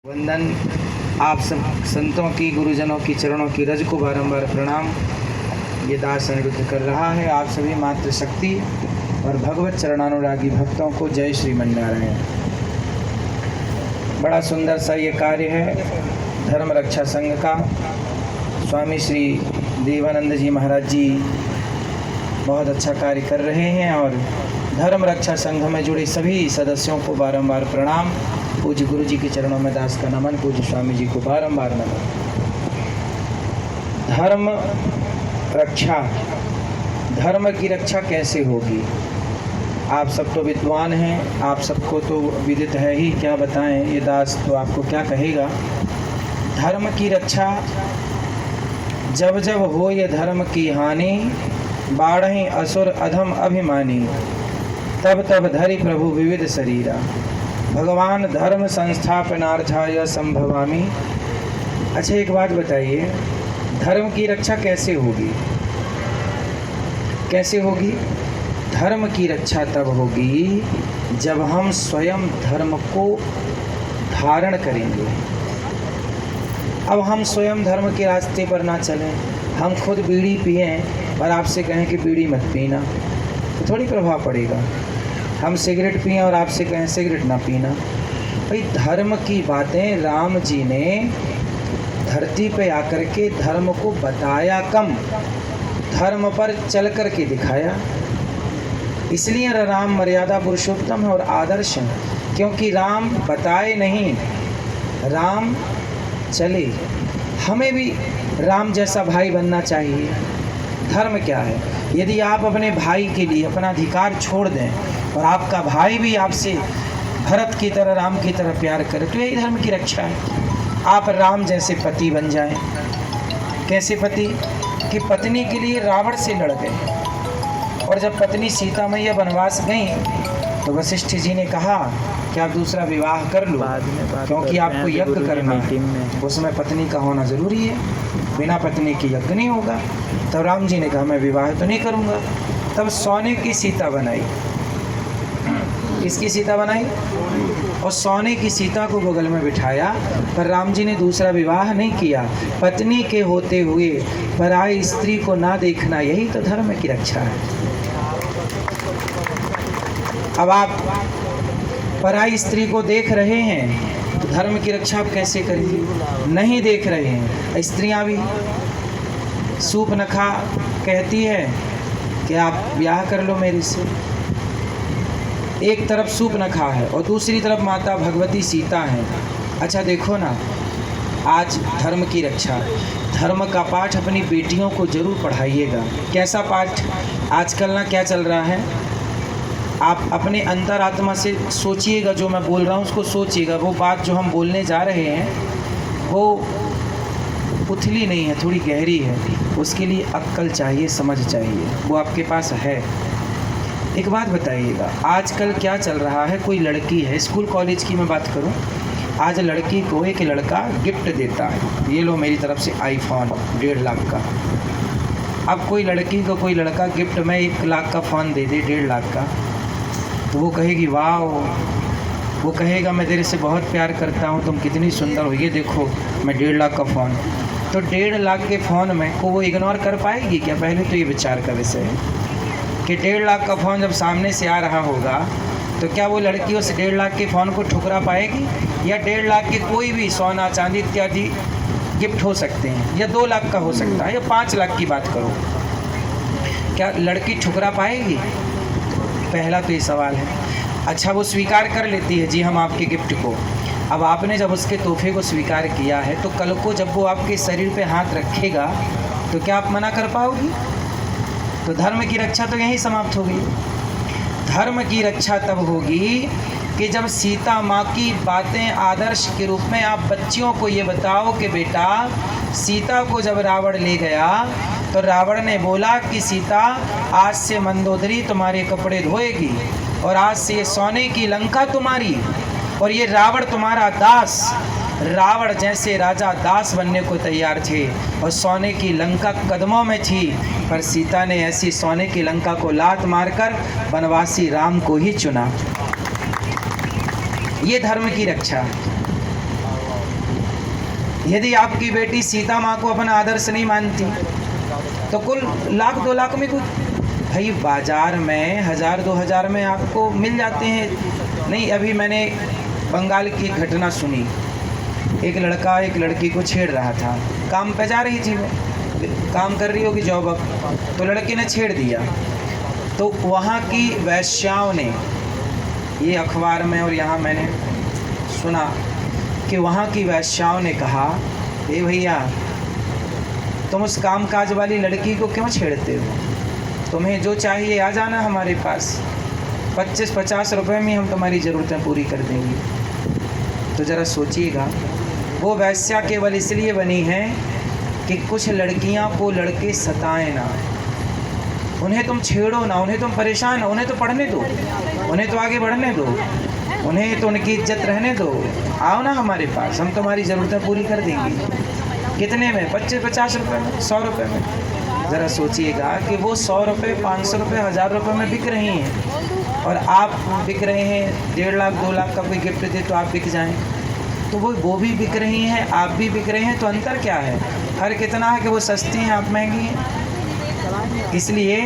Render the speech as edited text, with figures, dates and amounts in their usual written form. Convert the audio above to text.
वंदन। आप सब संतों की, गुरुजनों की चरणों की रज को बारंबार प्रणाम। ये दास अनिरुद्ध कर रहा है। आप सभी मातृशक्ति और भगवत चरणानुरागी भक्तों को जय श्रीमन्नारायण। बड़ा सुंदर सा ये कार्य है धर्म रक्षा संघ का। स्वामी श्री देवानंद जी महाराज जी बहुत अच्छा कार्य कर रहे हैं और धर्म रक्षा संघ में जुड़े सभी सदस्यों को बारंबार प्रणाम। पूज्य गुरु जी के चरणों में दास का नमन, पूज्य स्वामी जी को बारंबार नमन। धर्म रक्षा, धर्म की रक्षा कैसे होगी? आप सब तो विद्वान हैं, आप सबको तो विदित है ही, क्या बताएं। ये दास तो आपको क्या कहेगा। धर्म की रक्षा जब जब हो ये धर्म की हानि, बाढ़ें असुर अधम अभिमानी, तब तब धरि प्रभु विविध शरीरा, भगवान धर्म संस्थापनार्थाय संभवामि। अच्छा एक बात बताइए, धर्म की रक्षा कैसे होगी? कैसे होगी? धर्म की रक्षा तब होगी जब हम स्वयं धर्म को धारण करेंगे। अब हम स्वयं धर्म के रास्ते पर ना चलें, हम खुद बीड़ी पिएं और आपसे कहें कि बीड़ी मत पीना, तो थोड़ी प्रभाव पड़ेगा। हम सिगरेट पिएं और आपसे कहें सिगरेट ना पीना। भाई धर्म की बातें राम जी ने धरती पे आकर के धर्म को बताया कम, धर्म पर चल कर के दिखाया। इसलिए राम मर्यादा पुरुषोत्तम है और आदर्श है, क्योंकि राम बताए नहीं, राम चले। हमें भी राम जैसा भाई बनना चाहिए। धर्म क्या है? यदि आप अपने भाई के लिए अपना अधिकार छोड़ दें और आपका भाई भी आपसे भरत की तरह, राम की तरह प्यार करे, तो यही धर्म की रक्षा है। आप राम जैसे पति बन जाएं। कैसे पति? कि पत्नी के लिए रावण से लड़ गए, और जब पत्नी सीता मैया वनवास गई तो वशिष्ठ जी ने कहा कि आप दूसरा विवाह कर लो, क्योंकि आपको यज्ञ करना है, उसमें पत्नी का होना ज़रूरी है, बिना पत्नी के यज्ञ नहीं होगा। तब राम जी ने कहा मैं विवाह तो नहीं करूँगा। तब सोने की सीता बनाई। किसकी सीता बनाई? और सोने की सीता को बगल में बिठाया, पर राम जी ने दूसरा विवाह नहीं किया। पत्नी के होते हुए पराई स्त्री को ना देखना, यही तो धर्म की रक्षा है। अब आप पराई स्त्री को देख रहे हैं तो धर्म की रक्षा आप कैसे करेंगे? नहीं देख रहे हैं। स्त्रियां भी सूप नखा कहती है कि आप ब्याह कर लो मेरे से। एक तरफ सूप नखा है और दूसरी तरफ माता भगवती सीता है। अच्छा देखो ना, आज धर्म की रक्षा, धर्म का पाठ अपनी बेटियों को जरूर पढ़ाइएगा। कैसा पाठ? आजकल ना क्या चल रहा है, आप अपने अंतरात्मा से सोचिएगा, जो मैं बोल रहा हूँ उसको सोचिएगा। वो बात जो हम बोलने जा रहे हैं वो उथली नहीं है, थोड़ी गहरी है। उसके लिए अक्ल चाहिए, समझ चाहिए, वो आपके पास है। एक बात बताइएगा, आजकल क्या चल रहा है? कोई लड़की है, स्कूल कॉलेज की मैं बात करूं, आज लड़की को एक लड़का गिफ्ट देता है, ये लो मेरी तरफ से आईफोन 1.5 लाख का। अब कोई लड़की को कोई लड़का गिफ्ट में 1 लाख का फ़ोन दे दे, 1.5 लाख का, तो वो कहेगी वाह, वो कहेगा मैं तेरे से बहुत प्यार करता हूँ, तुम कितनी सुंदर हो, ये देखो मैं 1.5 लाख का फ़ोन। तो 1.5 लाख के फ़ोन में को वो इग्नोर कर पाएगी क्या? पहले तो ये विचार का विषय है कि 1.5 लाख का फ़ोन जब सामने से आ रहा होगा तो क्या वो लड़की उस 1.5 लाख के फ़ोन को ठुकरा पाएगी? या 1.5 लाख के कोई भी सोना चांदी इत्यादि गिफ्ट हो सकते हैं, या 2 लाख का हो सकता है, या 5 लाख की बात करो, क्या लड़की ठुकरा पाएगी? पहला तो ये सवाल है। अच्छा वो स्वीकार कर लेती है, जी हम आपके गिफ्ट को। अब आपने जब उसके तोहफे को स्वीकार किया है तो कल को जब वो आपके शरीर पे हाथ रखेगा तो क्या आप मना कर पाओगी? तो धर्म की रक्षा तो यहीं समाप्त होगी। धर्म की रक्षा तब होगी कि जब सीता माँ की बातें आदर्श के रूप में आप बच्चियों को ये बताओ कि बेटा, सीता को जब रावण ले गया तो रावण ने बोला कि सीता आज से मंदोदरी तुम्हारे कपड़े धोएगी, और आज से ये सोने की लंका तुम्हारी, और ये रावण तुम्हारा दास। रावण जैसे राजा दास बनने को तैयार थे और सोने की लंका कदमों में थी, पर सीता ने ऐसी सोने की लंका को लात मारकर वनवासी राम को ही चुना। ये धर्म की रक्षा। यदि आपकी बेटी सीता माँ को अपना आदर्श नहीं मानती तो कुल 1-2 लाख में कुछ भाई बाजार में 1000-2000 में आपको मिल जाते हैं। नहीं, अभी मैंने बंगाल की घटना सुनी। एक लड़का एक लड़की को छेड़ रहा था, काम पे जा रही थी, वो काम कर रही होगी जॉब, अब तो लड़के ने छेड़ दिया। तो वहाँ की वैश्याओं ने, ये अखबार में और यहाँ मैंने सुना कि वहाँ की वैश्याओं ने कहा, ए भैया तुम उस कामकाज वाली लड़की को क्यों छेड़ते हो? तुम्हें जो चाहिए आ जाना हमारे पास, 25-50 रुपए में हम तुम्हारी ज़रूरतें पूरी कर देंगे। तो ज़रा सोचिएगा, वो वैश्या केवल इसलिए बनी है कि कुछ लड़कियां को लड़के सताएं ना, उन्हें तुम छेड़ो ना, उन्हें तुम परेशान, उन्हें तो पढ़ने दो, उन्हें तो आगे बढ़ने दो, उन्हें तो उनकी इज्जत रहने दो। आओ ना हमारे पास, हम तुम्हारी ज़रूरतें पूरी कर देंगे। कितने में? 25-50 रुपये में, 100 रुपये में। ज़रा सोचिएगा कि वो 100 रुपये, 500 रुपये, 1000 रुपये में बिक रही हैं और आप बिक रहे हैं 1.5 लाख 2 लाख का कोई गिफ्ट दे तो आप बिक जाएं। तो वो भी बिक रही हैं, आप भी बिक रहे हैं, तो अंतर क्या है? फर्क इतना है कि वो सस्ती हैं, आप महंगी हैं। इसलिए